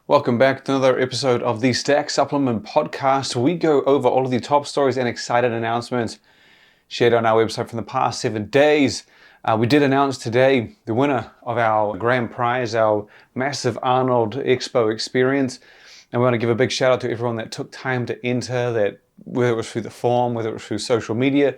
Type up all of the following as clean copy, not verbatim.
Welcome back to another episode of the Stack Supplement Podcast. We go over all of the top stories and excited announcements shared on our website from the past 7 days. We did announce today the winner of our grand prize, our massive Arnold Expo experience. And we want to give a big shout out to everyone that took time to enter, that whether it was through the Phorm, whether it was through social media.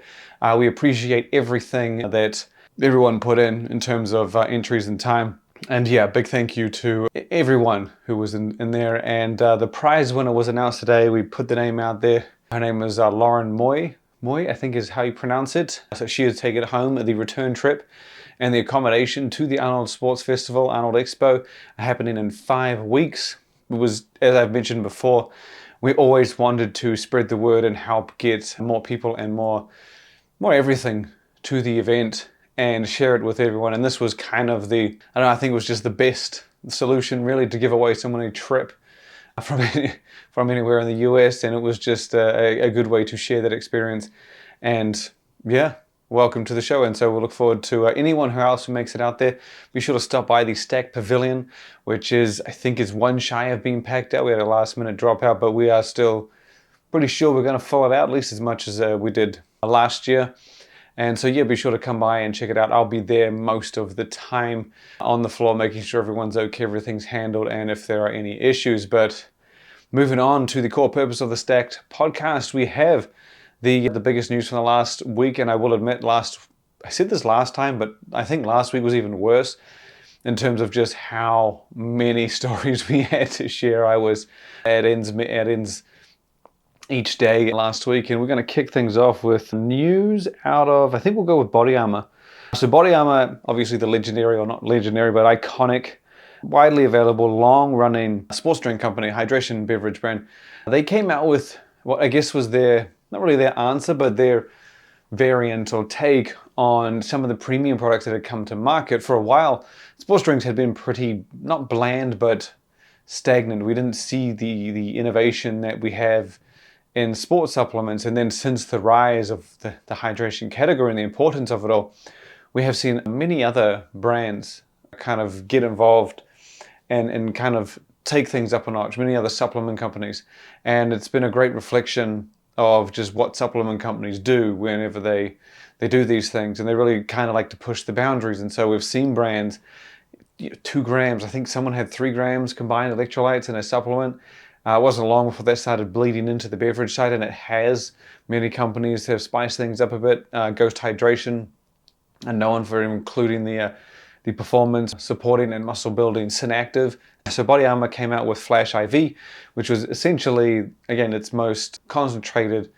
We appreciate everything that everyone put in terms of entries and time. And yeah, big thank you to everyone who was in there. And the prize winner was announced today. We put the name out there. Her name is Lauren Moy. Moy, I think is how you pronounce it. So she has taken home the return trip and the accommodation to the Arnold Sports Festival, Arnold Expo, happening in 5 weeks. It was, as I've mentioned before, we always wanted to spread the word and help get more people and more everything to the event and share it with everyone. And this was kind of the, I don't know, I think it was just the best solution really to give away someone a trip from anywhere in the US. And it was just a good way to share that experience. And yeah, welcome to the show. And so we'll look forward to anyone who else who makes it out there. Be sure to stop by the Stack Pavilion, which is, I think is one shy of being packed out. We had a last minute dropout, but we are still pretty sure we're going to fill it out at least as much as we did last year. And so yeah, be sure to come by and check it out. I'll be there most of the time on the floor, making sure everyone's okay, everything's handled, and if there are any issues. But moving on to the core purpose of the Stacked podcast, we have the biggest news from the last week. And I will admit, I said this last time, but I think last week was even worse in terms of just how many stories we had to share. I was at ends each day last week, and we're going to kick things off with news out of, I think we'll go with Bodyarmor. So Bodyarmor, obviously the legendary, or not legendary, but iconic, widely available, long-running sports drink company, hydration beverage brand. They came out with what I guess was their, not really their answer, but their variant or take on some of the premium products that had come to market. For a while, sports drinks had been pretty, not bland, but stagnant. We didn't see the innovation that we have in sports supplements. And then since the rise of the hydration category and the importance of it all, we have seen many other brands kind of get involved and kind of take things up a notch, many other supplement companies. And it's been a great reflection of just what supplement companies do whenever they do these things. And they really kind of like to push the boundaries. And so we've seen brands, 2 grams, I think someone had 3 grams combined electrolytes in a supplement. It wasn't long before that started bleeding into the beverage side, and it has. Many companies have spiced things up a bit. Ghost Hydration, and known for including the performance supporting and muscle building Synactive. So Bodyarmor came out with Flash IV, which was essentially, again, its most concentrated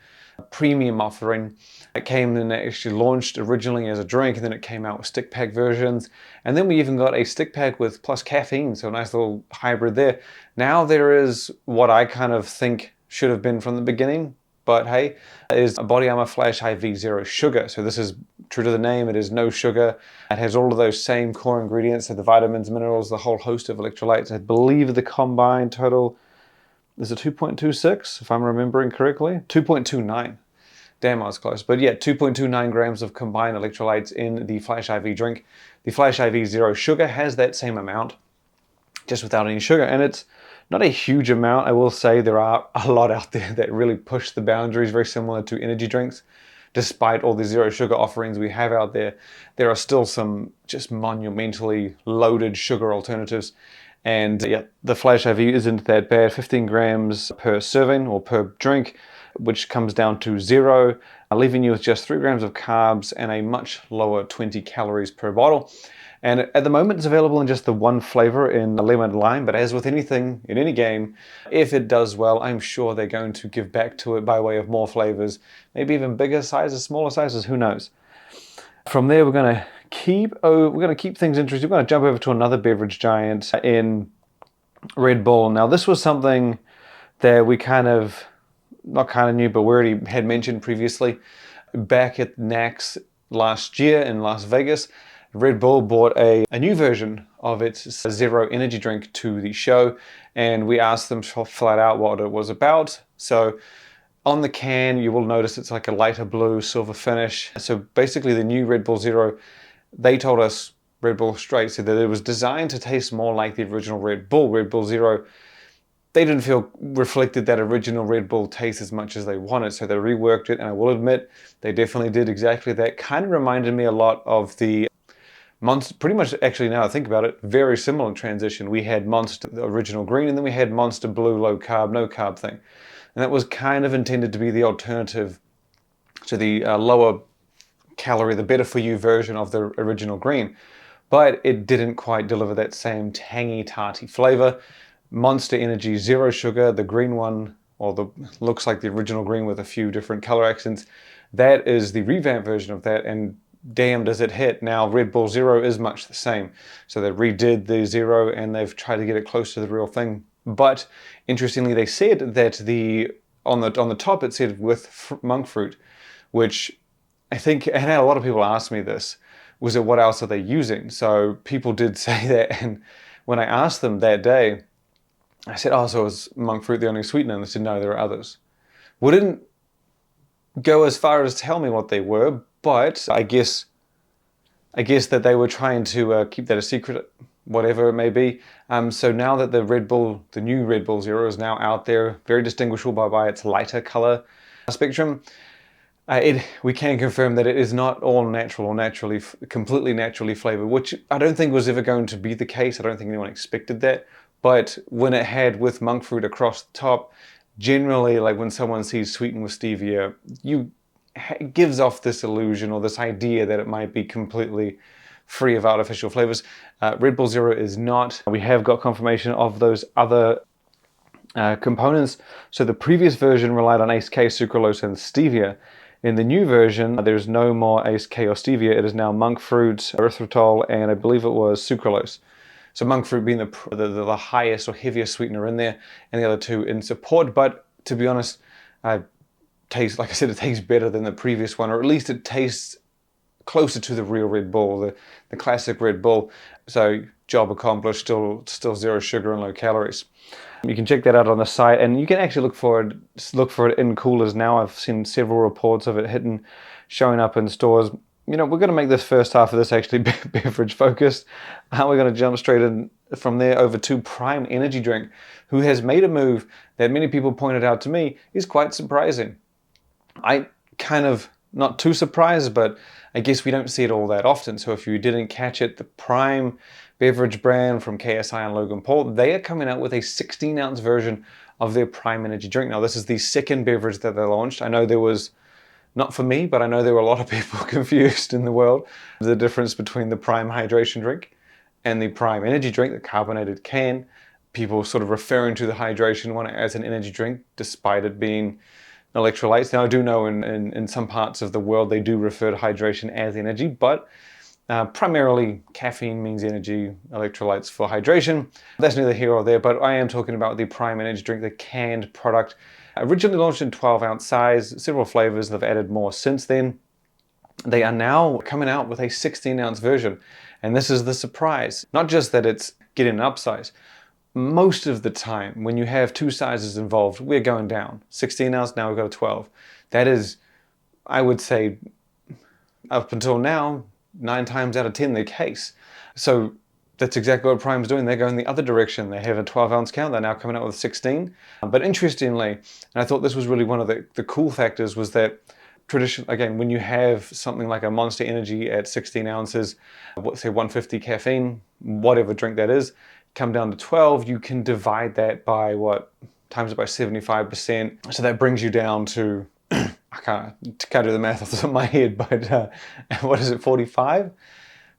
premium offering. It came and actually launched originally as a drink, and then it came out with stick pack versions. And then we even got a stick pack with plus caffeine, so a nice little hybrid there. Now there is what I kind of think should have been from the beginning, but hey, is a Bodyarmor Flash IV Zero Sugar. So this is true to the name, it is no sugar. It has all of those same core ingredients, so the vitamins, minerals, the whole host of electrolytes. I believe the combined total is a 2.26, if I'm remembering correctly. 2.29. Damn, I was close. But yeah, 2.29 grams of combined electrolytes in the Flash IV drink. The Flash IV Zero Sugar has that same amount, just without any sugar. And it's not a huge amount. I will say there are a lot out there that really push the boundaries, very similar to energy drinks. Despite all the zero sugar offerings we have out there, there are still some just monumentally loaded sugar alternatives. And yeah, the Flash IV isn't that bad. 15 grams per serving or per drink, which comes down to 0, leaving you with just 3 grams of carbs and a much lower 20 calories per bottle. And at the moment, it's available in just the one flavor in lemon and lime. But as with anything in any game, if it does well, I'm sure they're going to give back to it by way of more flavors, maybe even bigger sizes, smaller sizes, who knows. From there, we're going to keep things interesting. We're going to jump over to another beverage giant in Red Bull. Now, this was something that we not kind of knew, but we already had mentioned previously. Back at NACS last year in Las Vegas, Red Bull brought a new version of its Zero energy drink to the show, and we asked them flat out what it was about. So on the can, you will notice it's like a lighter blue silver finish. So basically the new Red Bull Zero, they told us, Red Bull straight said that it was designed to taste more like the original Red Bull. Red Bull Zero they didn't feel reflected that original Red Bull taste as much as they wanted, so they reworked it, and I will admit, they definitely did exactly that. Kind of reminded me a lot of the Monster, pretty much actually now I think about it, very similar transition. We had Monster, the original green, and then we had Monster Blue, low carb, no carb thing. And that was kind of intended to be the alternative to the lower calorie, the better for you version of the original green. But it didn't quite deliver that same tangy, tarty flavor. Monster Energy, zero sugar, the green one, or the looks like the original green with a few different color accents. That is the revamp version of that, and damn does it hit. Now Red Bull Zero is much the same. So they redid the Zero and they've tried to get it close to the real thing. But interestingly, they said that on the top it said with monk fruit, which I think, and a lot of people asked me this, was it what else are they using? So people did say that, and when I asked them that day, I said, oh, so is monk fruit the only sweetener? And they said, no, there are others. We didn't go as far as tell me what they were, but I guess that they were trying to keep that a secret, whatever it may be. So now that the new Red Bull Zero is now out there, very distinguishable by its lighter color spectrum, we can confirm that it is not all natural or completely naturally flavored, which I don't think was ever going to be the case. I don't think anyone expected that. But when it had with monk fruit across the top, generally, like when someone sees sweetened with stevia, it gives off this illusion or this idea that it might be completely free of artificial flavors. Red Bull Zero is not. We have got confirmation of those other components. So the previous version relied on ACE K, sucralose, and stevia. In the new version, there's no more ACE K or stevia. It is now monk fruit, erythritol, and I believe it was sucralose. So monk fruit being the highest or heaviest sweetener in there, and the other two in support. But to be honest, like I said, it tastes better than the previous one, or at least it tastes closer to the real Red Bull, the classic Red Bull. So job accomplished, still zero sugar and low calories. You can check that out on the site, and you can actually look for it in coolers now. I've seen several reports of it showing up in stores. You know, we're going to make this first half of this actually beverage focused. We're going to jump straight in from there over to Prime Energy Drink, who has made a move that many people pointed out to me is quite surprising. I kind of not too surprised, but I guess we don't see it all that often. So if you didn't catch it, the Prime beverage brand from KSI and Logan Paul, they are coming out with a 16-ounce version of their Prime Energy Drink. Now, this is the second beverage that they launched. I know there was, not for me, but I know there were a lot of people confused in the world. The difference between the Prime Hydration Drink and the Prime Energy Drink, the carbonated can. People sort of referring to the hydration one as an energy drink, despite it being electrolytes. Now, I do know in some parts of the world they do refer to hydration as energy, but primarily caffeine means energy, electrolytes for hydration. That's neither here or there, but I am talking about the Prime Energy Drink, the canned product. Originally launched in 12-ounce size, several flavors, they've added more since then. They are now coming out with a 16-ounce version, and this is the surprise. Not just that it's getting an upsize. Most of the time, when you have two sizes involved, we're going down. 16 ounce, now we've got a 12. That is, I would say, up until now, 9 times out of 10 the case. So that's exactly what Prime's doing. They're going the other direction. They have a 12-ounce count. They're now coming out with 16. But interestingly, and I thought this was really one of the cool factors, was that again, when you have something like a Monster Energy at 16 ounces, say 150 caffeine, whatever drink that is, come down to 12, you can divide that by times it by 75%. So that brings you down to, I can't do the math off the top of my head, but what is it, 45?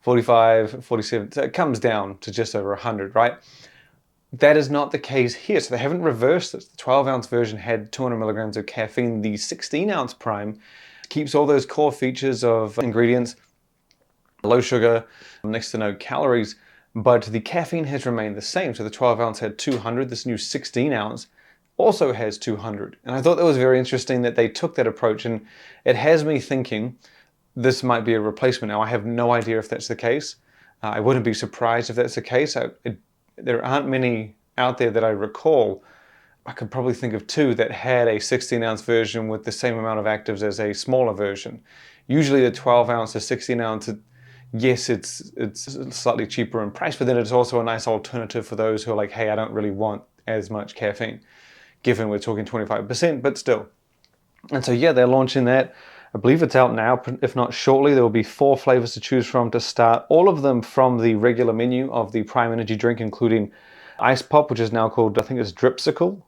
45, 47, so it comes down to just over 100, right? That is not the case here. So they haven't reversed this. The 12-ounce version had 200 milligrams of caffeine. The 16-ounce Prime keeps all those core features of ingredients, low sugar, next to no calories, but the caffeine has remained the same. So the 12-ounce had 200. This new 16-ounce also has 200. And I thought that was very interesting that they took that approach, and it has me thinking this might be a replacement. Now, I have no idea if that's the case. I wouldn't be surprised if that's the case. There aren't many out there that I recall. I could probably think of 2 that had a 16-ounce version with the same amount of actives as a smaller version. Usually the 12-ounce to 16-ounce, yes, it's slightly cheaper in price, but then it's also a nice alternative for those who are like, hey, I don't really want as much caffeine, given we're talking 25%, but still. And so yeah, they're launching that. I believe it's out now, if not shortly. There will be 4 flavors to choose from to start, all of them from the regular menu of the Prime Energy drink, including Ice Pop, which is now called, I think it's Dripsicle.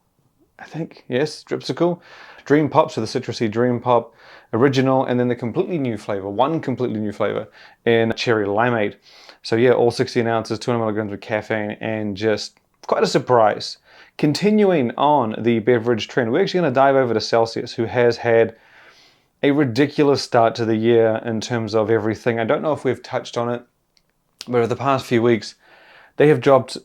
Yes, Dripsicle. Dream Pop, so the citrusy Dream Pop, Original, and then the completely new flavor, one completely new flavor in Cherry Limeade. So yeah, all 16 ounces, 200 milligrams of caffeine, and just quite a surprise. Continuing on the beverage trend, we're actually going to dive over to Celsius, who has had a ridiculous start to the year in terms of everything. I don't know if we've touched on it, but over the past few weeks, they have dropped,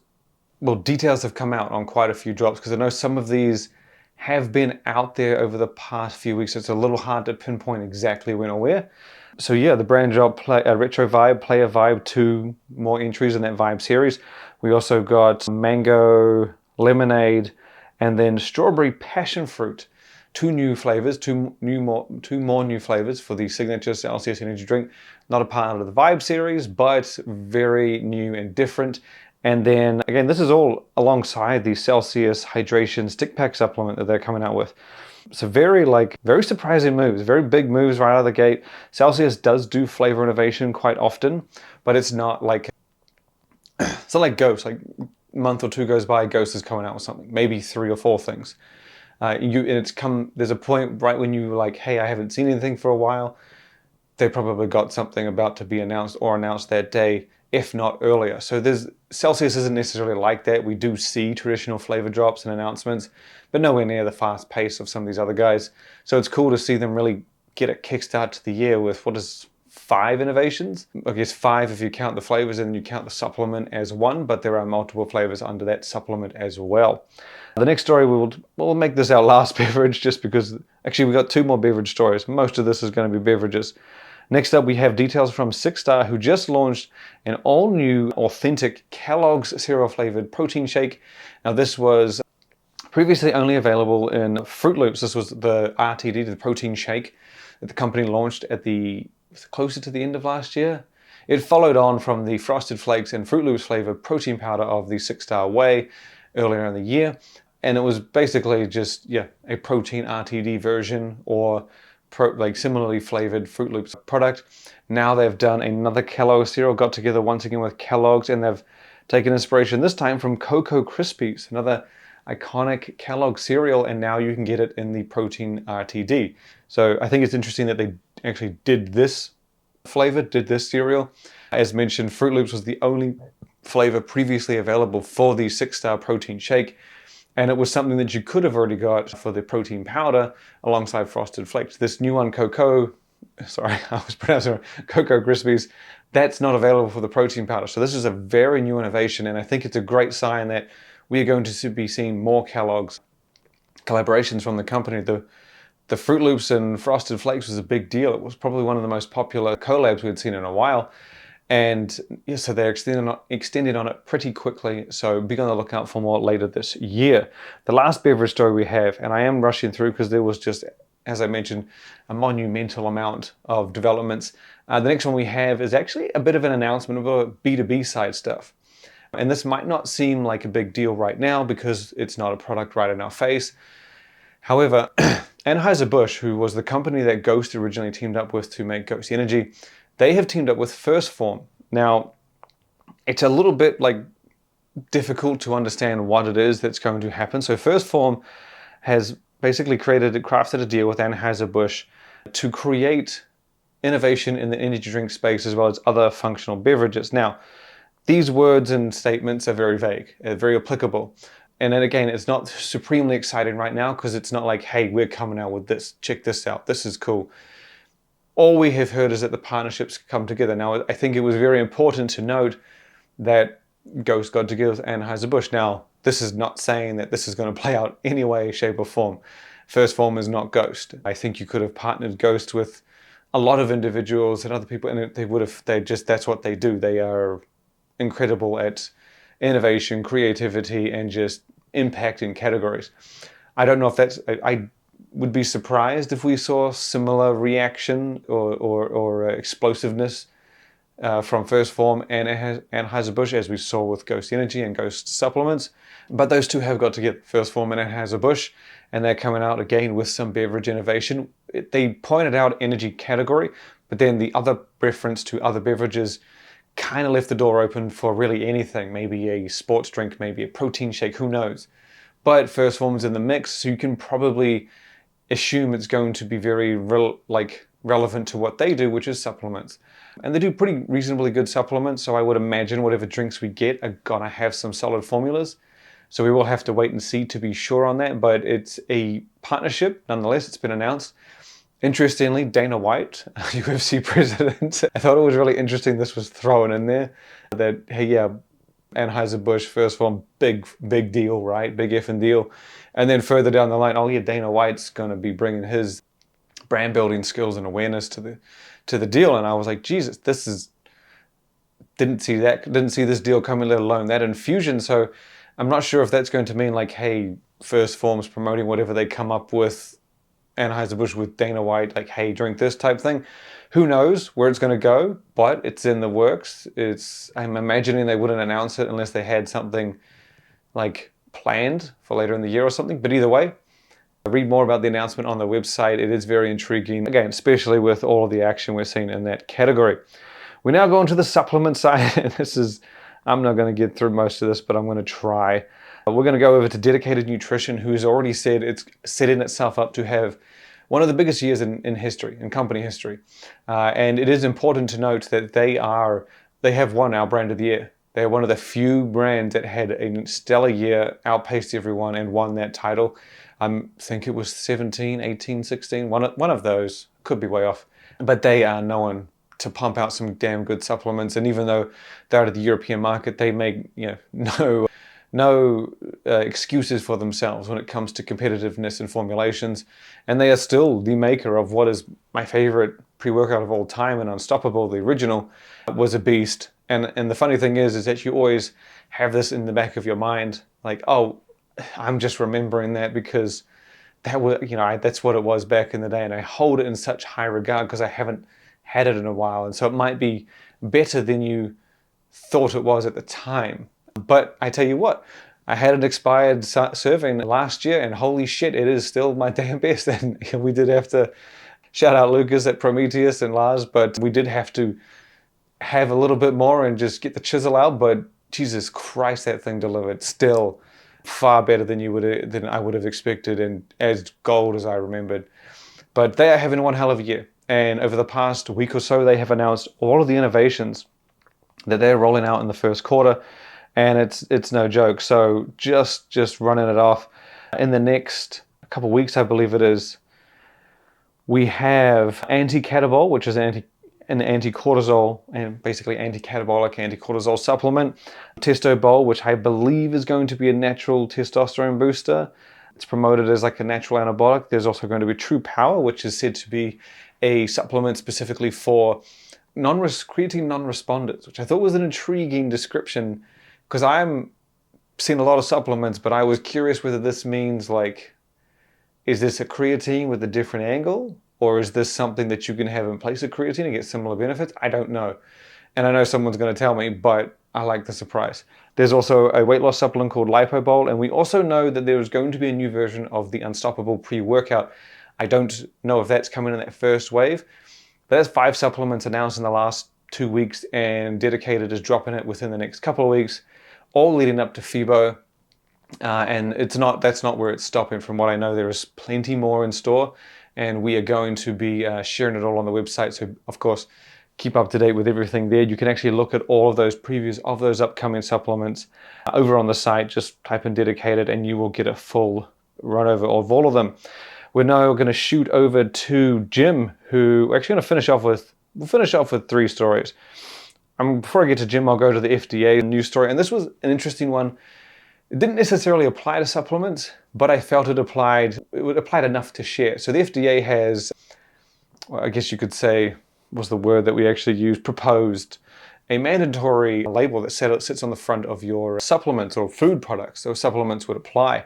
well, details have come out on quite a few drops, because I know some of these have been out there over the past few weeks. So it's a little hard to pinpoint exactly when or where. So yeah, the brand dropped Retro Vibe, Player Vibe, 2 more entries in that Vibe series. We also got Mango, Lemonade, and then Strawberry Passion Fruit. 2 new flavors, 2 more new flavors for the signature Celsius energy drink. Not a part of the Vibe series, but very new and different. And then again, this is all alongside the Celsius Hydration Stick Pack supplement that they're coming out with. So very surprising moves, very big moves right out of the gate. Celsius does do flavor innovation quite often, but it's not like Ghost. Like a month or 2 goes by, Ghost is coming out with something, maybe 3 or 4 things. There's a point right when you're like, hey, I haven't seen anything for a while. They probably got something about to be announced or announced that day, if not earlier. So Celsius isn't necessarily like that. We do see traditional flavor drops and announcements, but nowhere near the fast pace of some of these other guys. So it's cool to see them really get a kickstart to the year with, 5 innovations? I guess 5 if you count the flavors and you count the supplement as one, but there are multiple flavors under that supplement as well. The next story, we'll make this our last beverage, just because actually we got 2 more beverage stories. Most of this is going to be beverages. Next up, we have details from Six Star, who just launched an all-new, authentic Kellogg's cereal-flavored protein shake. Now, this was previously only available in Fruit Loops. This was the RTD, the protein shake, that the company launched at closer to the end of last year. It followed on from the Frosted Flakes and Fruit Loops flavored protein powder of the Six Star Whey earlier in the year. And it was basically just, a protein RTD version, or similarly flavored Fruit Loops product. Now they've done another Kellogg's cereal, got together once again with Kellogg's, and they've taken inspiration this time from Cocoa Krispies, another iconic Kellogg's cereal, and now you can get it in the protein RTD. So I think it's interesting that they actually did this cereal. As mentioned, Fruit Loops was the only flavor previously available for the Six Star protein shake, and it was something that you could have already got for the protein powder alongside Frosted Flakes. This new one, Cocoa Krispies, that's not available for the protein powder. So this is a very new innovation, and I think it's a great sign that we are going to be seeing more Kellogg's collaborations from the company. The Fruit Loops and Frosted Flakes was a big deal. It was probably one of the most popular collabs we'd seen in a while. And yeah, so they're extending on it pretty quickly, so be on the lookout for more later this year. The last beverage story we have, and I am rushing through because there was just, as I mentioned, a monumental amount of developments. The next one we have is actually a bit of an announcement about B2B side stuff. And this might not seem like a big deal right now because it's not a product right in our face. However, Anheuser-Busch, who was the company that Ghost originally teamed up with to make Ghost Energy, they have teamed up with Phorm. Now, it's a little bit difficult to understand what it is that's going to happen. So Phorm has basically crafted a deal with Anheuser-Busch to create innovation in the energy drink space as well as other functional beverages. Now, these words and statements are very vague, very applicable. And then again, it's not supremely exciting right now because it's not like, hey, we're coming out with this, check this out, this is cool. All we have heard is that the partnerships come together. Now, I think it was very important to note that Ghost got together with Anheuser-Busch. Now, this is not saying that this is going to play out any way, shape, or form. Phorm is not Ghost. I think you could have partnered Ghost with a lot of individuals and other people, and that's what they do. They are incredible at innovation, creativity, and just impact in categories. I don't know if I would be surprised if we saw similar reaction or explosiveness from First Phorm and Anheuser-Busch, as we saw with Ghost Energy and Ghost supplements. But those two have got together, First Phorm and Anheuser-Busch, and they're coming out again with some beverage innovation. They pointed out energy category, but then the other reference to other beverages kind of left the door open for really anything. Maybe a sports drink, maybe a protein shake, who knows. But First Phorm's in the mix, so you can probably assume it's going to be very relevant to what they do, which is supplements. And they do pretty reasonably good supplements, so I would imagine whatever drinks we get are gonna have some solid formulas. So we will have to wait and see to be sure on that, but it's a partnership nonetheless. It's been announced. Interestingly, Dana White, UFC president, I thought it was really interesting this was thrown in there, that, hey, yeah, Anheuser-Busch, First Phorm, big deal, right? Big effing deal. And then further down the line, oh yeah, Dana White's going to be bringing his brand building skills and awareness to the deal. And I was like, Jesus, didn't see this deal coming, let alone that infusion. So I'm not sure if that's going to mean like, hey, First Phorm's promoting whatever they come up with, Anheuser-Busch with Dana White, like, hey, drink this type thing. Who knows where it's going to go, but it's in the works. I'm imagining they wouldn't announce it unless they had something like planned for later in the year or something. But either way, read more about the announcement on the website. It is very intriguing, again, especially with all of the action we're seeing in that category. We now go into the supplement side, and I'm not going to get through most of this, but I'm going to try. We're going to go over to Dedicated Nutrition, who's already said it's setting itself up to have one of the biggest years in history, in company history. And it is important to note that they have won our brand of the year. They're one of the few brands that had a stellar year, outpaced everyone, and won that title. I think it was 17, 18, 16, one of those, could be way off. But they are known to pump out some damn good supplements. And even though they're out of the European market, they make no excuses for themselves when it comes to competitiveness and formulations. And they are still the maker of what is my favorite pre-workout of all time, and Unstoppable, the original, was a beast. And the funny thing is that you always have this in the back of your mind, like, oh, I'm just remembering that because that was, that's what it was back in the day. And I hold it in such high regard because I haven't had it in a while. And so it might be better than you thought it was at the time. But I tell you what, I had an expired serving last year, and holy shit, it is still my damn best. And we did have to shout out Lucas at Prometheus and Lars, but we did have to have a little bit more and just get the chisel out. But Jesus Christ, that thing delivered. Still far better than I would have expected, and as gold as I remembered. But they are having one hell of a year. And over the past week or so, they have announced all of the innovations that they're rolling out in the first quarter. And it's no joke. So just running it off. In the next couple of weeks, I believe it is, we have anti-catabol, which is an anti-cortisol and basically anti-catabolic, anti-cortisol supplement. Testobol, which I believe is going to be a natural testosterone booster. It's promoted as like a natural anabolic. There's also going to be True Power, which is said to be a supplement specifically for creatine non-responders, which I thought was an intriguing description, because I'm seeing a lot of supplements, but I was curious whether this means like, is this a creatine with a different angle? Or is this something that you can have in place of creatine and get similar benefits? I don't know. And I know someone's going to tell me, but I like the surprise. There's also a weight loss supplement called LipoBol, and we also know that there is going to be a new version of the Unstoppable pre-workout. I don't know if that's coming in that first wave, but there's 5 supplements announced in the last 2 weeks, and Dedicated is dropping it within the next couple of weeks, all leading up to FIBO. And that's not where it's stopping. From what I know, there is plenty more in store, and we are going to be sharing it all on the website. So of course, keep up to date with everything there. You can actually look at all of those previews of those upcoming supplements over on the site. Just type in Dedicated and you will get a full run over of all of them. We're now going to shoot over to Jym, who we're actually going to we'll finish off with 3 stories. Before I get to Jym, I'll go to the FDA news story. And this was an interesting one. It didn't necessarily apply to supplements, but I felt it applied enough to share. So the FDA has, well, I guess you could say, was the word that we actually used, proposed a mandatory label that sits on the front of your supplements or food products. So supplements would apply.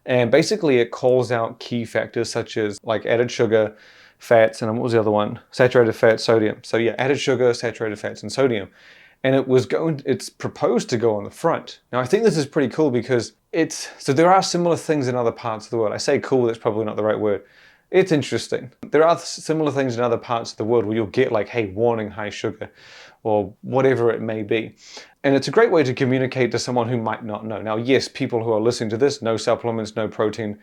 And basically it calls out key factors such as like added sugar, fats, and what was the other one? Saturated fat, sodium. So yeah, added sugar, saturated fats, and sodium. And it's proposed to go on the front. Now I think this is pretty cool because so there are similar things in other parts of the world. I say cool, that's probably not the right word. It's interesting. There are similar things in other parts of the world where you'll get like, hey, warning, high sugar, or whatever it may be. And it's a great way to communicate to someone who might not know. Now, yes, people who are listening to this, no supplements, no protein,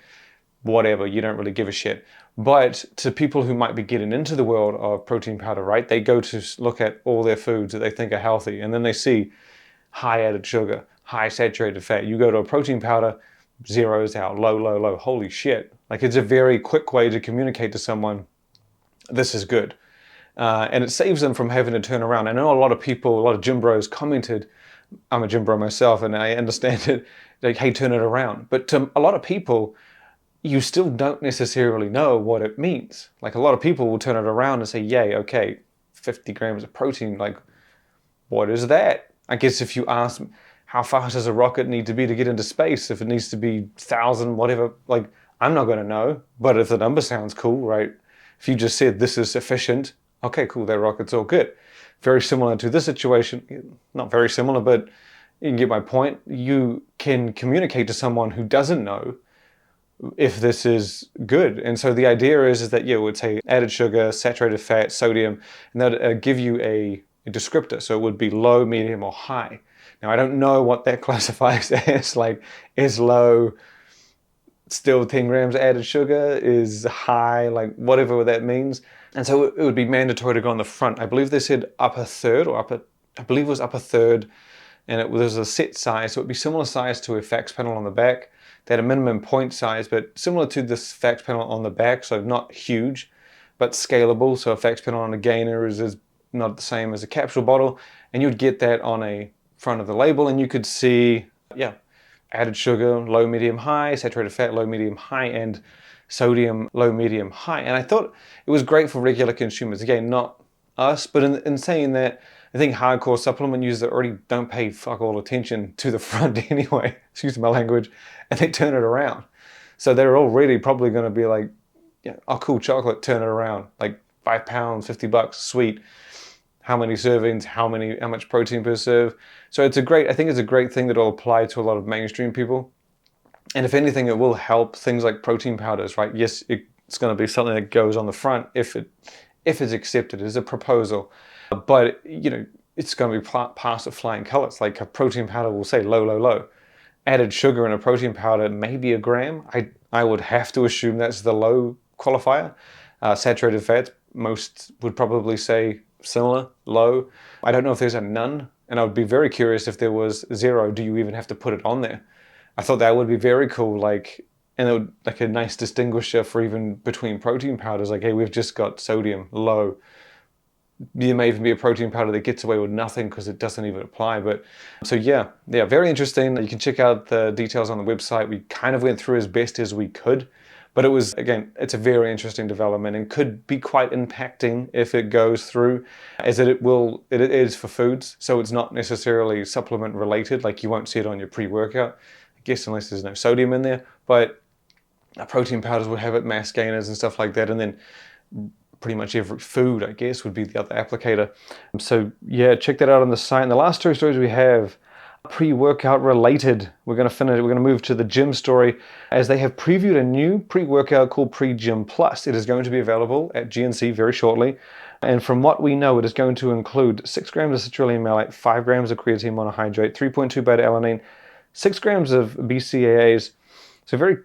whatever, you don't really give a shit. But to people who might be getting into the world of protein powder, right, they go to look at all their foods that they think are healthy, and then they see high added sugar, high saturated fat. You go to a protein powder, zeros out, low, low, low. Holy shit. Like, it's a very quick way to communicate to someone, this is good. And it saves them from having to turn around. I know a lot of people, a lot of gym bros commented, I'm a gym bro myself and I understand it, like, hey, turn it around. But to a lot of people, you still don't necessarily know what it means. Like, a lot of people will turn it around and say, yay, okay, 50 grams of protein, like, what is that? I guess if you ask, how fast does a rocket need to be to get into space? If it needs to be 1,000, whatever, like, I'm not going to know. But if the number sounds cool, right? If you just said this is sufficient, okay, cool, that rocket's all good. Very similar to this situation, not very similar, but you can get my point. You can communicate to someone who doesn't know if this is good. And so the idea is that, yeah, it would say added sugar, saturated fat, sodium, and that would give you a descriptor. So it would be low, medium, or high. Now, I don't know what that classifies as. Like, is low still 10 grams added sugar? Is high, like, whatever that means? And so it would be mandatory to go on the front. I believe they said upper third, or I believe it was upper third, and it was a set size. So it would be similar size to a facts panel on the back. They had a minimum point size, but similar to this facts panel on the back, so not huge, but scalable. So a facts panel on a gainer is not the same as a capsule bottle, and you'd get that on a front of the label, and you could see, yeah, added sugar, low, medium, high, saturated fat, low, medium, high, and sodium, low, medium, high. And I thought it was great for regular consumers. Again, not us, but in saying that, I think hardcore supplement users that already don't pay fuck all attention to the front anyway, excuse my language, and they turn it around. So they're already probably going to be like, yeah, oh cool, chocolate, turn it around. Like 5 pounds, $50, sweet. How many servings, how much protein per serve. So I think it's a great thing that will apply to a lot of mainstream people. And if anything, it will help things like protein powders, right? Yes, it's going to be something that goes on the front if it's accepted as a proposal. But, you know, it's going to be passed with flying colors. Like, a protein powder will say low, low, low. Added sugar in a protein powder, maybe a gram. I would have to assume that's the low qualifier. Saturated fats, most would probably say similar, low. I don't know if there's a none, and I would be very curious if there was 0. Do you even have to put it on there? I thought that would be very cool, like, and it would, like, a nice distinguisher for even between protein powders. Like, hey, we've just got sodium, low. There may even be a protein powder that gets away with nothing because it doesn't even apply. But so yeah, very interesting. You can check out the details on the website. We kind of went through as best as we could, but it was, again, it's a very interesting development and could be quite impacting if it goes through, as it is for foods. So it's not necessarily supplement related. Like, you won't see it on your pre-workout, I guess, unless there's no sodium in there. But protein powders would have it, mass gainers and stuff like that. And then pretty much every food, I guess, would be the other applicator. So yeah, check that out on the site. And the last 2 stories we have, pre-workout related. We're going to move to the gym story, as they have previewed a new pre-workout called Jym Plus. It is going to be available at GNC very shortly. And from what we know, it is going to include 6 grams of citrulline malate, 5 grams of creatine monohydrate, 3.2 beta-alanine, 6 grams of BCAAs. So very,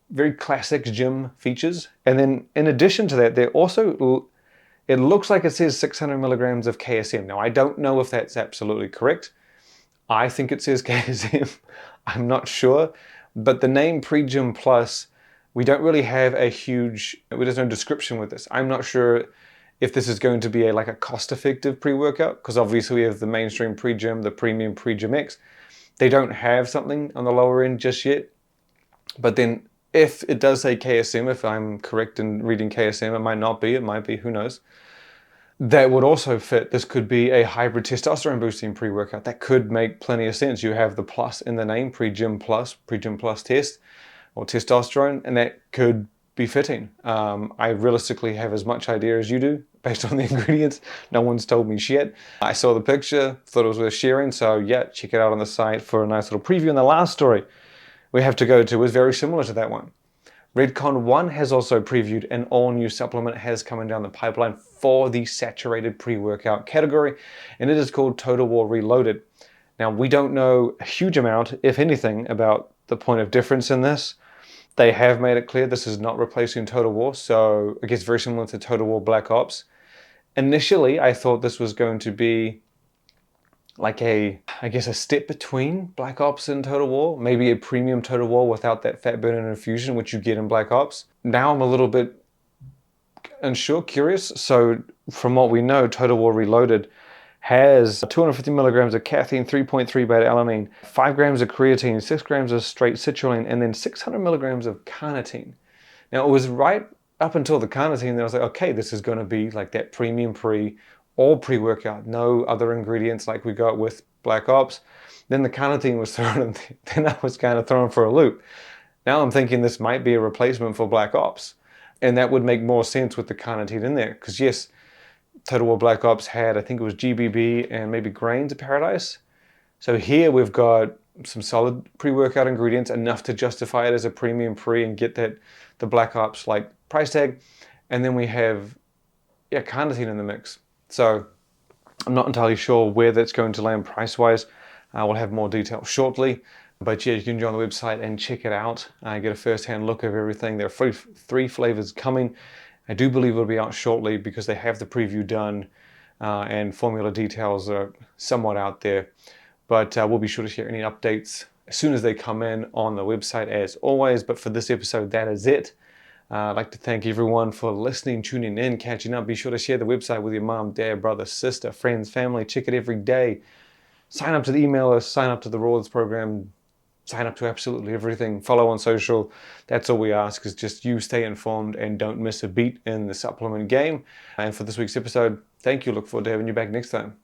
very classic gym features. And then in addition to that, it looks like it says 600 milligrams of KSM. Now, I don't know if that's absolutely correct. I think it says KSM. I'm not sure. But the name Jym Plus, we don't really have there's no description with this. I'm not sure if this is going to be like a cost-effective pre-workout, because obviously we have the mainstream pre-gym, the premium Jym X. They don't have something on the lower end just yet. But then if it does say KSM, if I'm correct in reading KSM, it might not be, it might be, who knows. That would also fit. This could be a hybrid testosterone boosting pre-workout. That could make plenty of sense. You have the plus in the name, Jym Plus test, or testosterone, and that could be fitting. I realistically have as much idea as you do based on the ingredients. No one's told me shit. I saw the picture, thought it was worth sharing, so yeah, check it out on the site for a nice little preview. And the last story we have to go to is very similar to that one. Redcon 1 has also previewed an all-new supplement has coming down the pipeline for the saturated pre-workout category, and it is called TotalWar Reloaded. Now, we don't know a huge amount, if anything, about the point of difference in this. They have made it clear this is not replacing TotalWar, so I guess very similar to TotalWar Black Ops. Initially, I thought this was going to be like a step between Black Ops and TotalWar, maybe a premium TotalWar without that fat burning infusion, which you get in Black Ops. Now I'm a little bit unsure, curious. So from what we know, TotalWar Reloaded has 250 milligrams of caffeine, 3.3 beta-alanine, 5 grams of creatine, 6 grams of straight citrulline, and then 600 milligrams of carnitine. Now it was right up until the carnitine that I was like, okay, this is going to be like that premium all pre-workout, no other ingredients like we got with Black Ops. Then the carnitine was thrown in, then I was kind of thrown for a loop. Now I'm thinking this might be a replacement for Black Ops. And that would make more sense with the carnitine in there. Because yes, TotalWar Black Ops had, I think it was GBB and maybe Grains of Paradise. So here we've got some solid pre-workout ingredients, enough to justify it as a premium pre and get that the Black Ops like price tag. And then we have carnitine in the mix. So I'm not entirely sure where that's going to land price-wise. We'll have more details shortly. But yeah, you can join the website and check it out. Get a first-hand look of everything. There are three flavors coming. I do believe it'll be out shortly because they have the preview done and formula details are somewhat out there. But we'll be sure to share any updates as soon as they come in on the website as always. But for this episode, that is it. I'd like to thank everyone for listening, tuning in, catching up. Be sure to share the website with your mom, dad, brother, sister, friends, family. Check it every day. Sign up to the email list, sign up to the rewards program, sign up to absolutely everything. Follow on social. That's all we ask, is just you stay informed and don't miss a beat in the supplement game. And for this week's episode, thank you. Look forward to having you back next time.